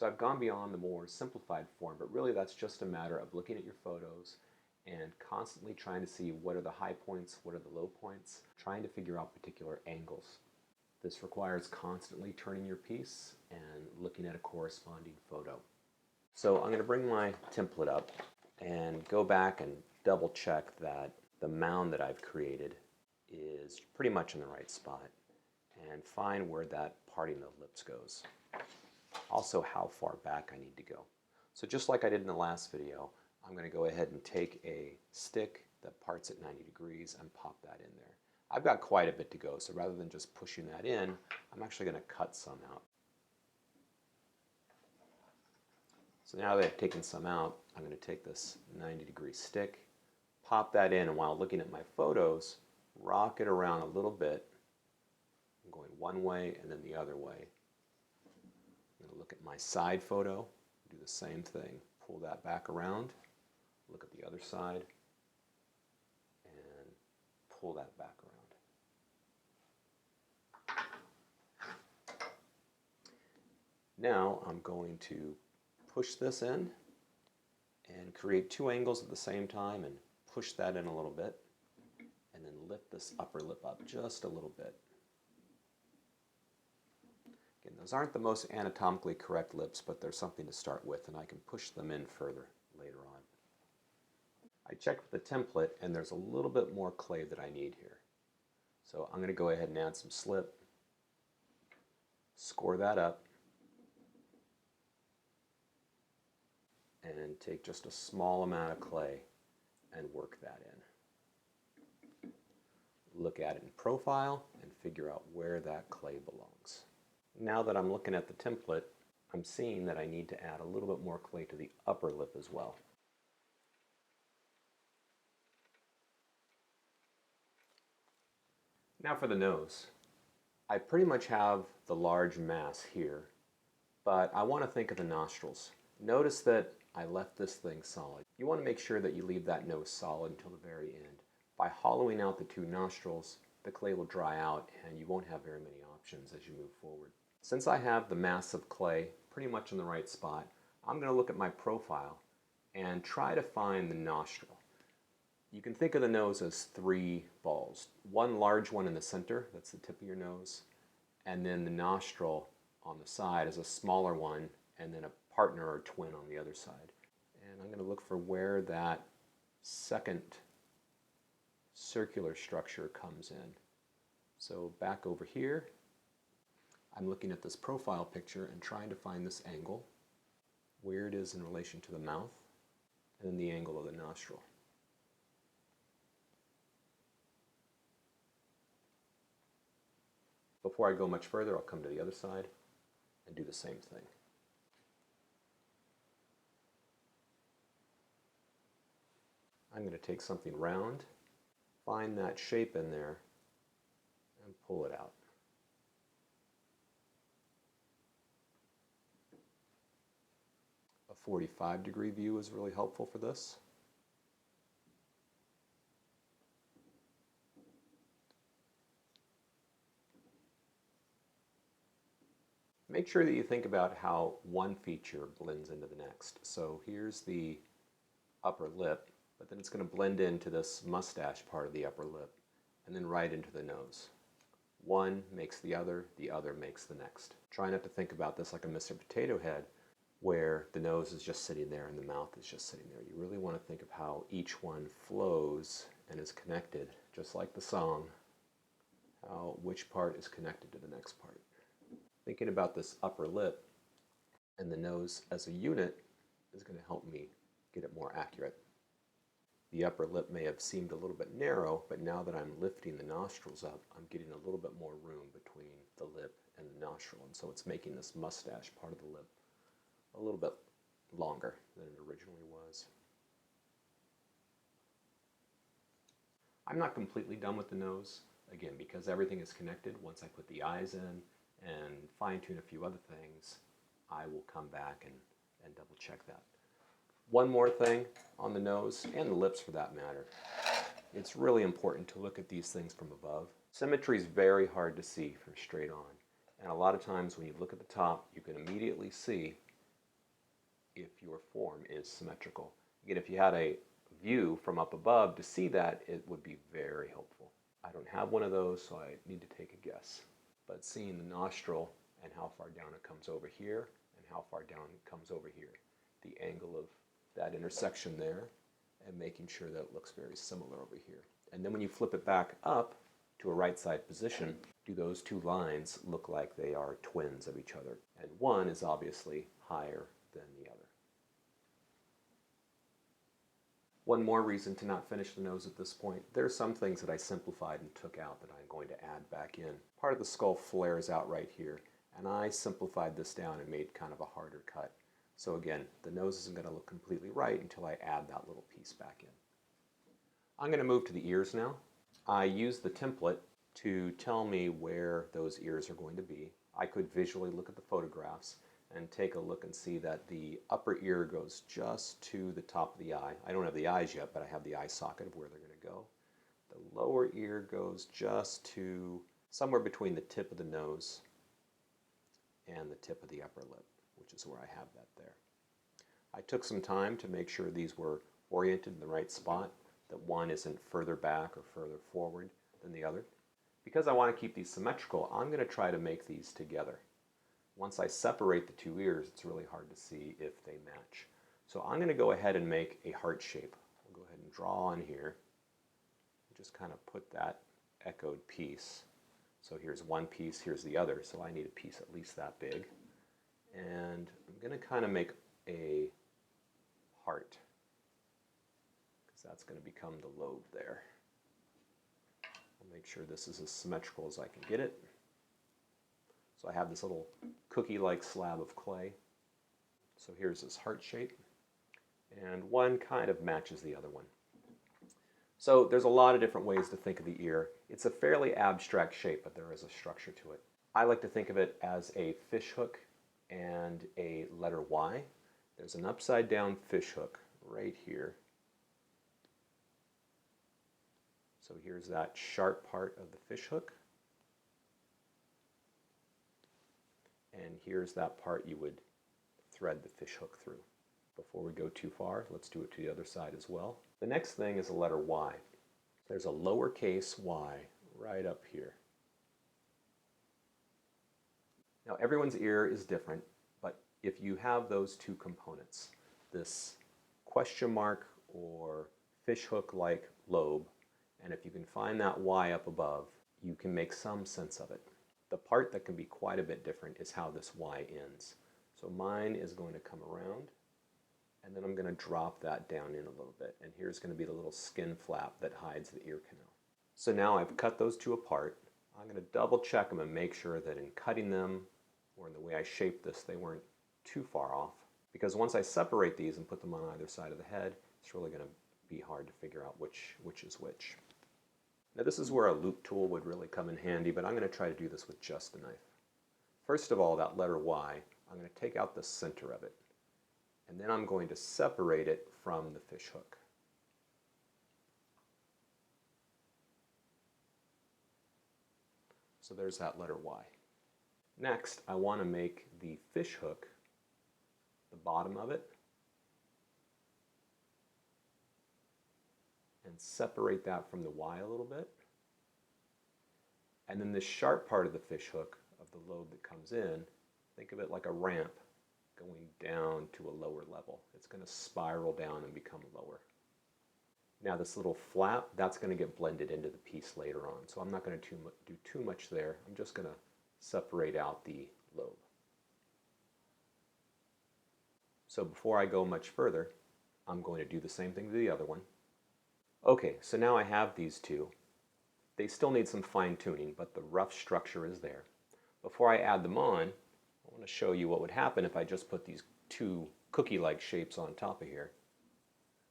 So I've gone beyond the more simplified form, but really that's just a matter of looking at your photos and constantly trying to see what are the high points, what are the low points, trying to figure out particular angles. This requires constantly turning your piece and looking at a corresponding photo. So I'm going to bring my template up and go back and double check that the mound that I've created is pretty much in the right spot and find where that parting of the lips goes. Also how far back I need to go. So just like I did in the last video, I'm going to go ahead and take a stick that parts at 90 degrees and pop that in there. I've got quite a bit to go, so rather than just pushing that in, I'm actually going to cut some out. So now that I've taken some out, I'm going to take this 90-degree stick, pop that in, and while looking at my photos, rock it around a little bit. I'm going one way and then the other way. I'm going to look at my side photo, do the same thing. Pull that back around, look at the other side, and pull that back around. Now I'm going to push this in and create two angles at the same time and push that in a little bit and then lift this upper lip up just a little bit. Again, those aren't the most anatomically correct lips, but they're something to start with, and I can push them in further later on. I checked with the template and there's a little bit more clay that I need here. So I'm going to go ahead and add some slip, score that up, and take just a small amount of clay and work that in. Look at it in profile and figure out where that clay belongs. Now that I'm looking at the template, I'm seeing that I need to add a little bit more clay to the upper lip as well. Now for the nose. I pretty much have the large mass here, but I want to think of the nostrils. Notice that I left this thing solid. You want to make sure that you leave that nose solid until the very end. By hollowing out the two nostrils, the clay will dry out and you won't have very many options as you move forward. Since I have the mass of clay pretty much in the right spot, I'm going to look at my profile and try to find the nostril. You can think of the nose as three balls. One large one in the center, that's the tip of your nose, and then the nostril on the side is a smaller one, and then a partner or twin on the other side. And I'm going to look for where that second circular structure comes in. So back over here, I'm looking at this profile picture and trying to find this angle, where it is in relation to the mouth, and then the angle of the nostril. Before I go much further, I'll come to the other side and do the same thing. I'm going to take something round, find that shape in there, and pull it out. A 45-degree view is really helpful for this. Make sure that you think about how one feature blends into the next. So here's the upper lip, but then it's going to blend into this mustache part of the upper lip, and then right into the nose. One makes the other makes the next. Try not to think about this like a Mr. Potato Head, where the nose is just sitting there and the mouth is just sitting there. You really want to think of how each one flows and is connected, just like the song, how which part is connected to the next part. Thinking about this upper lip and the nose as a unit is going to help me get it more accurate. The upper lip may have seemed a little bit narrow, but now that I'm lifting the nostrils up, I'm getting a little bit more room between the lip and the nostril, and so it's making this mustache part of the lip a little bit longer than it originally was. I'm not completely done with the nose, again, because everything is connected. Once I put the eyes in and fine-tune a few other things, I will come back and double check that. One more thing on the nose, and the lips for that matter. It's really important to look at these things from above. Symmetry is very hard to see from straight on, and a lot of times when you look at the top, you can immediately see if your form is symmetrical. Again, if you had a view from up above to see that, it would be very helpful. I don't have one of those, so I need to take a guess. But seeing the nostril and how far down it comes over here and how far down it comes over here, the angle of that intersection there, and making sure that it looks very similar over here. And then when you flip it back up to a right side position, do those two lines look like they are twins of each other? And one is obviously higher than the other. One more reason to not finish the nose at this point, there are some things that I simplified and took out that I'm going to add back in. Part of the skull flares out right here, and I simplified this down and made kind of a harder cut. So again, the nose isn't going to look completely right until I add that little piece back in. I'm going to move to the ears now. I used the template to tell me where those ears are going to be. I could visually look at the photographs and take a look and see that the upper ear goes just to the top of the eye. I don't have the eyes yet, but I have the eye socket of where they're going to go. The lower ear goes just to somewhere between the tip of the nose and the tip of the upper lip, which is where I have that there. I took some time to make sure these were oriented in the right spot, that one isn't further back or further forward than the other. Because I want to keep these symmetrical, I'm going to try to make these together. Once I separate the two ears, it's really hard to see if they match. So I'm going to go ahead and make a heart shape. I'll go ahead and draw on here. Just kind of put that echoed piece. So here's one piece, here's the other, so I need a piece at least that big. And I'm going to kind of make a heart, because that's going to become the lobe there. I'll make sure this is as symmetrical as I can get it. So I have this little cookie-like slab of clay. So here's this heart shape, and one kind of matches the other one. So there's a lot of different ways to think of the ear. It's a fairly abstract shape, but there is a structure to it. I like to think of it as a fish hook and a letter Y. There's an upside down fish hook right here. So here's that sharp part of the fish hook. And here's that part you would thread the fish hook through. Before we go too far, let's do it to the other side as well. The next thing is a letter Y. There's a lowercase y right up here. Now everyone's ear is different, but if you have those two components, this question mark or fish hook-like lobe, and if you can find that Y up above, you can make some sense of it. The part that can be quite a bit different is how this Y ends. So mine is going to come around, and then I'm going to drop that down in a little bit. And here's going to be the little skin flap that hides the ear canal. So now I've cut those two apart. I'm going to double check them and make sure that in cutting them, or in the way I shaped this, they weren't too far off. Because once I separate these and put them on either side of the head, it's really going to be hard to figure out which is which. Now this is where a loop tool would really come in handy, but I'm going to try to do this with just a knife. First of all, that letter Y, I'm going to take out the center of it, and then I'm going to separate it from the fish hook. So there's that letter Y. Next, I want to make the fish hook the bottom of it, and separate that from the Y a little bit. And then this sharp part of the fish hook of the lobe that comes in, think of it like a ramp going down to a lower level. It's going to spiral down and become lower. Now this little flap, that's going to get blended into the piece later on. So I'm not going to do too much there. I'm just going to separate out the lobe. So before I go much further, I'm going to do the same thing to the other one. Okay, so now I have these two. They still need some fine tuning, but the rough structure is there. Before I add them on, I want to show you what would happen if I just put these two cookie-like shapes on top of here.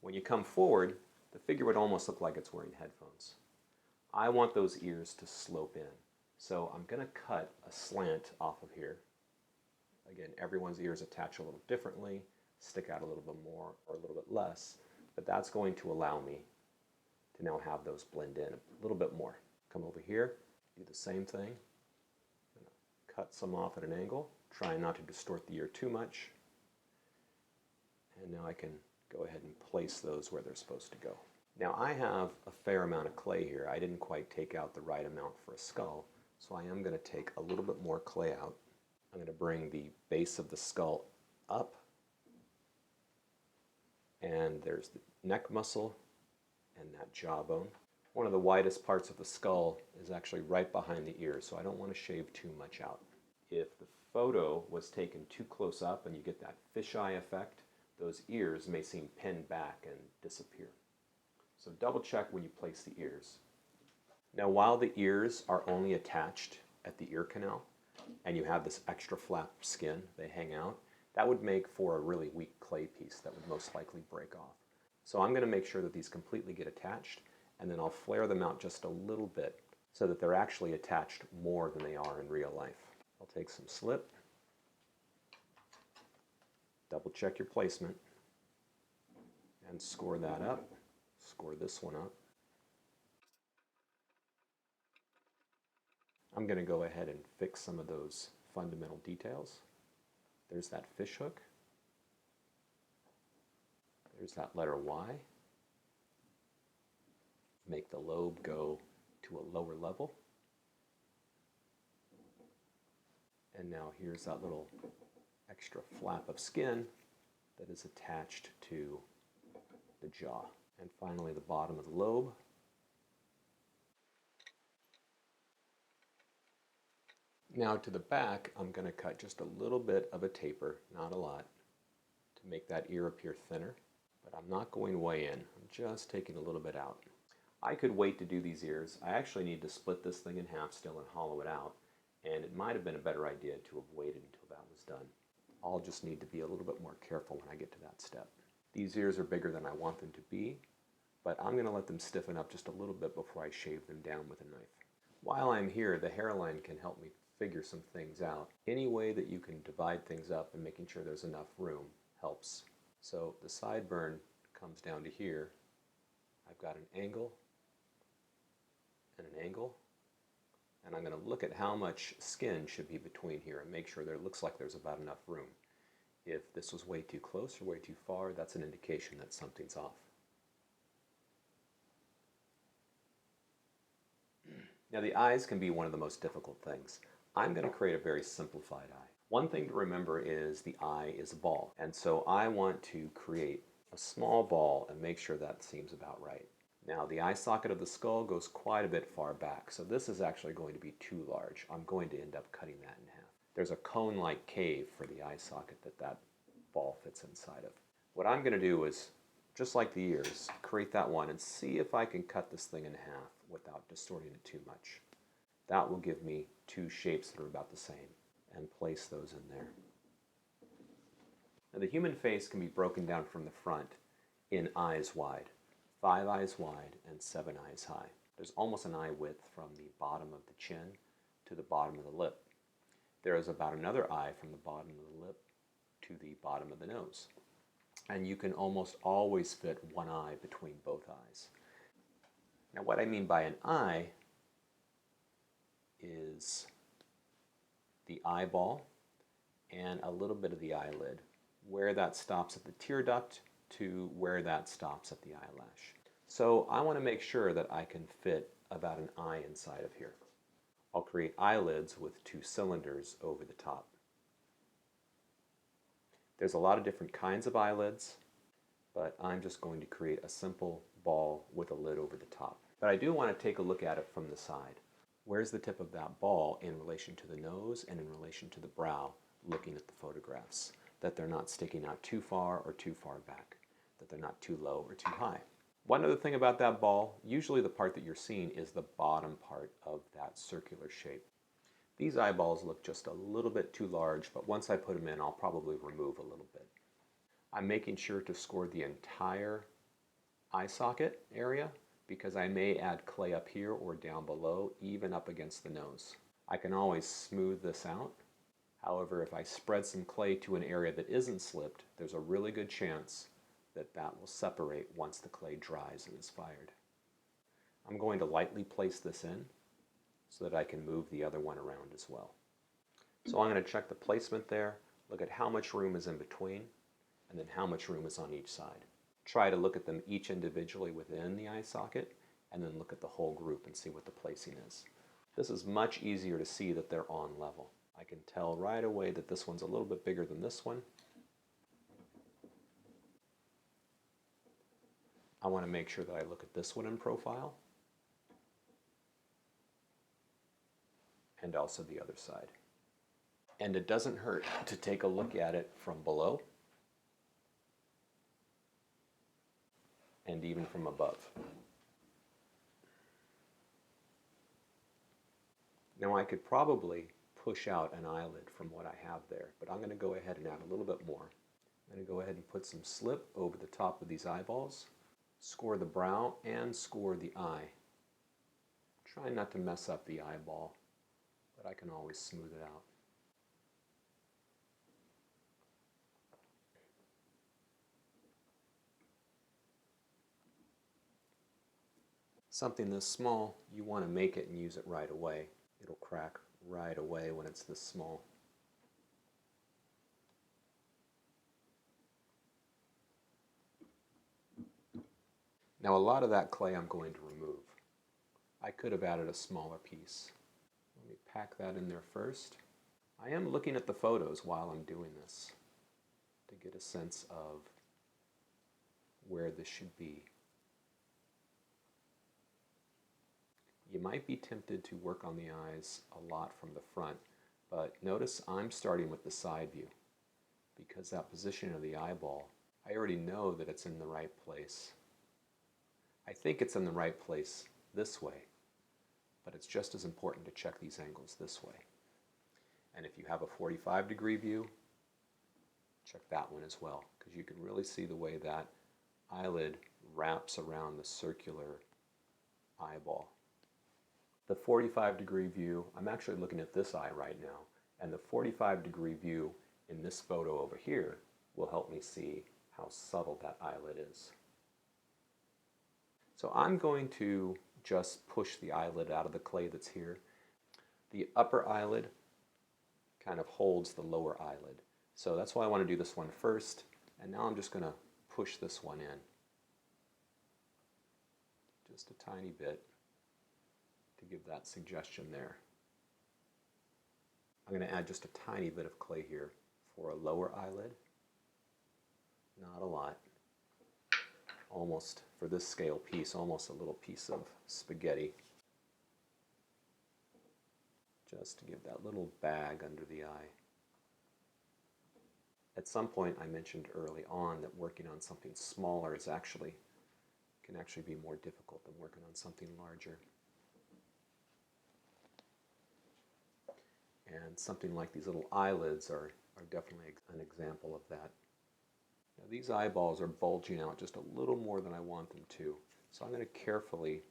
When you come forward, the figure would almost look like it's wearing headphones. I want those ears to slope in. So I'm going to cut a slant off of here. Again, everyone's ears attach a little differently, stick out a little bit more or a little bit less, but that's going to allow me to now have those blend in a little bit more. Come over here, do the same thing. Cut some off at an angle, try not to distort the ear too much. And now I can go ahead and place those where they're supposed to go. Now I have a fair amount of clay here. I didn't quite take out the right amount for a skull, so I am going to take a little bit more clay out. I'm going to bring the base of the skull up, and there's the neck muscle and that jawbone. One of the widest parts of the skull is actually right behind the ear, so I don't want to shave too much out. If the photo was taken too close up and you get that fisheye effect, those ears may seem pinned back and disappear. So double check when you place the ears. Now while the ears are only attached at the ear canal and you have this extra flap skin, they hang out, that would make for a really weak clay piece that would most likely break off. So I'm going to make sure that these completely get attached, and then I'll flare them out just a little bit so that they're actually attached more than they are in real life. I'll take some slip, double check your placement, and score that up. Score this one up. I'm going to go ahead and fix some of those fundamental details. There's that fish hook. There's that letter Y. Make the lobe go to a lower level. And now here's that little extra flap of skin that is attached to the jaw. And finally the bottom of the lobe. Now to the back, I'm going to cut just a little bit of a taper, not a lot, to make that ear appear thinner. But I'm not going way in. I'm just taking a little bit out. I could wait to do these ears. I actually need to split this thing in half still and hollow it out. And it might have been a better idea to have waited until that was done. I'll just need to be a little bit more careful when I get to that step. These ears are bigger than I want them to be, but I'm going to let them stiffen up just a little bit before I shave them down with a knife. While I'm here, the hairline can help me figure some things out. Any way that you can divide things up and making sure there's enough room helps. So the sideburn comes down to here. I've got an angle and an angle. And I'm going to look at how much skin should be between here and make sure there looks like there's about enough room. If this was way too close or way too far, that's an indication that something's off. Now the eyes can be one of the most difficult things. I'm going to create a very simplified eye. One thing to remember is the eye is a ball, and so I want to create a small ball and make sure that seems about right. Now the eye socket of the skull goes quite a bit far back, so this is actually going to be too large. I'm going to end up cutting that in half. There's a cone-like cave for the eye socket that ball fits inside of. What I'm going to do is, just like the ears, create that one and see if I can cut this thing in half without distorting it too much. That will give me two shapes that are about the same, and place those in there. Now the human face can be broken down from the front in eyes wide. 5 eyes wide and 7 eyes high. There's almost an eye width from the bottom of the chin to the bottom of the lip. There is about another eye from the bottom of the lip to the bottom of the nose. And you can almost always fit one eye between both eyes. Now what I mean by an eye is the eyeball and a little bit of the eyelid, where that stops at the tear duct to where that stops at the eyelash. So I want to make sure that I can fit about an eye inside of here. I'll create eyelids with 2 cylinders over the top. There's a lot of different kinds of eyelids, but I'm just going to create a simple ball with a lid over the top. But I do want to take a look at it from the side. Where's the tip of that ball in relation to the nose and in relation to the brow, looking at the photographs? That they're not sticking out too far or too far back, that they're not too low or too high. One other thing about that ball, usually the part that you're seeing is the bottom part of that circular shape. These eyeballs look just a little bit too large, but once I put them in, I'll probably remove a little bit. I'm making sure to score the entire eye socket area because I may add clay up here or down below, even up against the nose. I can always smooth this out. However, if I spread some clay to an area that isn't slipped, there's a really good chance that that will separate once the clay dries and is fired. I'm going to lightly place this in so that I can move the other one around as well. So I'm going to check the placement there, look at how much room is in between, and then how much room is on each side. Try to look at them each individually within the eye socket, and then look at the whole group and see what the placing is. This is much easier to see that they're on level. I can tell right away that this one's a little bit bigger than this one. I want to make sure that I look at this one in profile, and also the other side. And it doesn't hurt to take a look at it from below and even from above. Now I could probably push out an eyelid from what I have there, but I'm going to go ahead and add a little bit more. I'm going to go ahead and put some slip over the top of these eyeballs, score the brow and score the eye. Try not to mess up the eyeball, but I can always smooth it out. Something this small, you want to make it and use it right away. It'll crack right away when it's this small. Now a lot of that clay I'm going to remove. I could have added a smaller piece. Let me pack that in there first. I am looking at the photos while I'm doing this to get a sense of where this should be. You might be tempted to work on the eyes a lot from the front, but notice I'm starting with the side view because that position of the eyeball, I already know that it's in the right place. I think it's in the right place this way, but it's just as important to check these angles this way. And if you have a 45-degree view, check that one as well, because you can really see the way that eyelid wraps around the circular eyeball. The 45-degree view, I'm actually looking at this eye right now, and the 45-degree view in this photo over here will help me see how subtle that eyelid is. So I'm going to just push the eyelid out of the clay that's here. The upper eyelid kind of holds the lower eyelid. So that's why I want to do this one first, and now I'm just going to push this one in. Just a tiny bit to give that suggestion there. I'm going to add just a tiny bit of clay here for a lower eyelid. Not a lot. Almost, for this scale piece, almost a little piece of spaghetti. Just to give that little bag under the eye. At some point I mentioned early on that working on something smaller can actually be more difficult than working on something larger. And something like these little eyelids are definitely an example of that. Now these eyeballs are bulging out just a little more than I want them to. So I'm going to carefully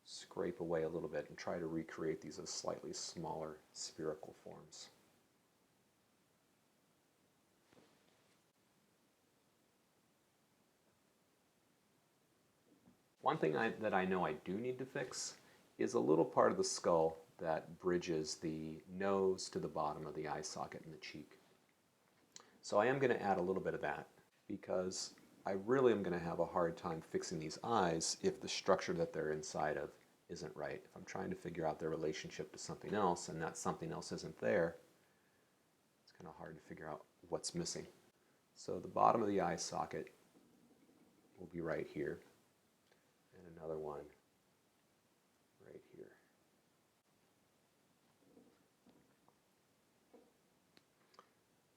scrape away a little bit and try to recreate these as slightly smaller spherical forms. One thing that I know I do need to fix is a little part of the skull that bridges the nose to the bottom of the eye socket and the cheek. So I am going to add a little bit of that because I really am going to have a hard time fixing these eyes if the structure that they're inside of isn't right. If I'm trying to figure out their relationship to something else and that something else isn't there, it's kind of hard to figure out what's missing. So the bottom of the eye socket will be right here, and another one right here.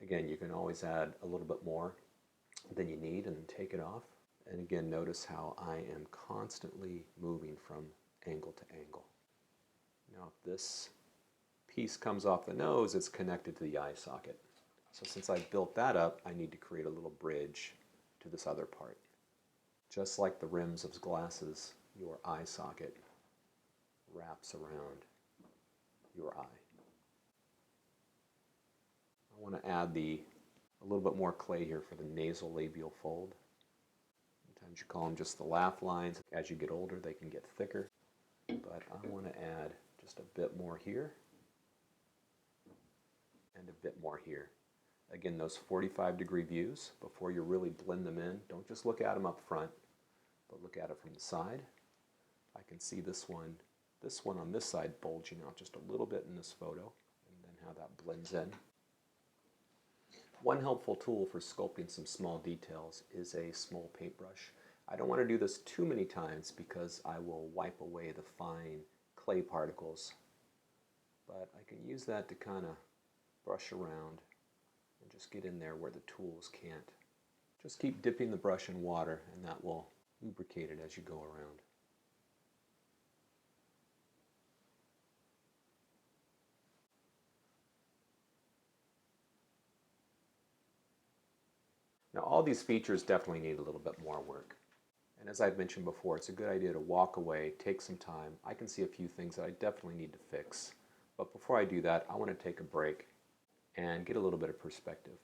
Again, you can always add a little bit more than you need and then take it off. And again, notice how I am constantly moving from angle to angle. Now if this piece comes off the nose, it's connected to the eye socket. So since I built that up, I need to create a little bridge to this other part. Just like the rims of glasses, your eye socket wraps around your eye. I want to add a little bit more clay here for the nasal labial fold. Sometimes you call them just the laugh lines. As you get older, they can get thicker. But I want to add just a bit more here and a bit more here. Again, those 45-degree views, before you really blend them in, don't just look at them up front, but look at it from the side. I can see this one on this side bulging out just a little bit in this photo, and then how that blends in. One helpful tool for sculpting some small details is a small paintbrush. I don't want to do this too many times because I will wipe away the fine clay particles, but I can use that to kind of brush around and just get in there where the tools can't. Just keep dipping the brush in water and that will lubricate it as you go around. Now all these features definitely need a little bit more work. And as I've mentioned before, it's a good idea to walk away, take some time. I can see a few things that I definitely need to fix. But before I do that, I want to take a break and get a little bit of perspective.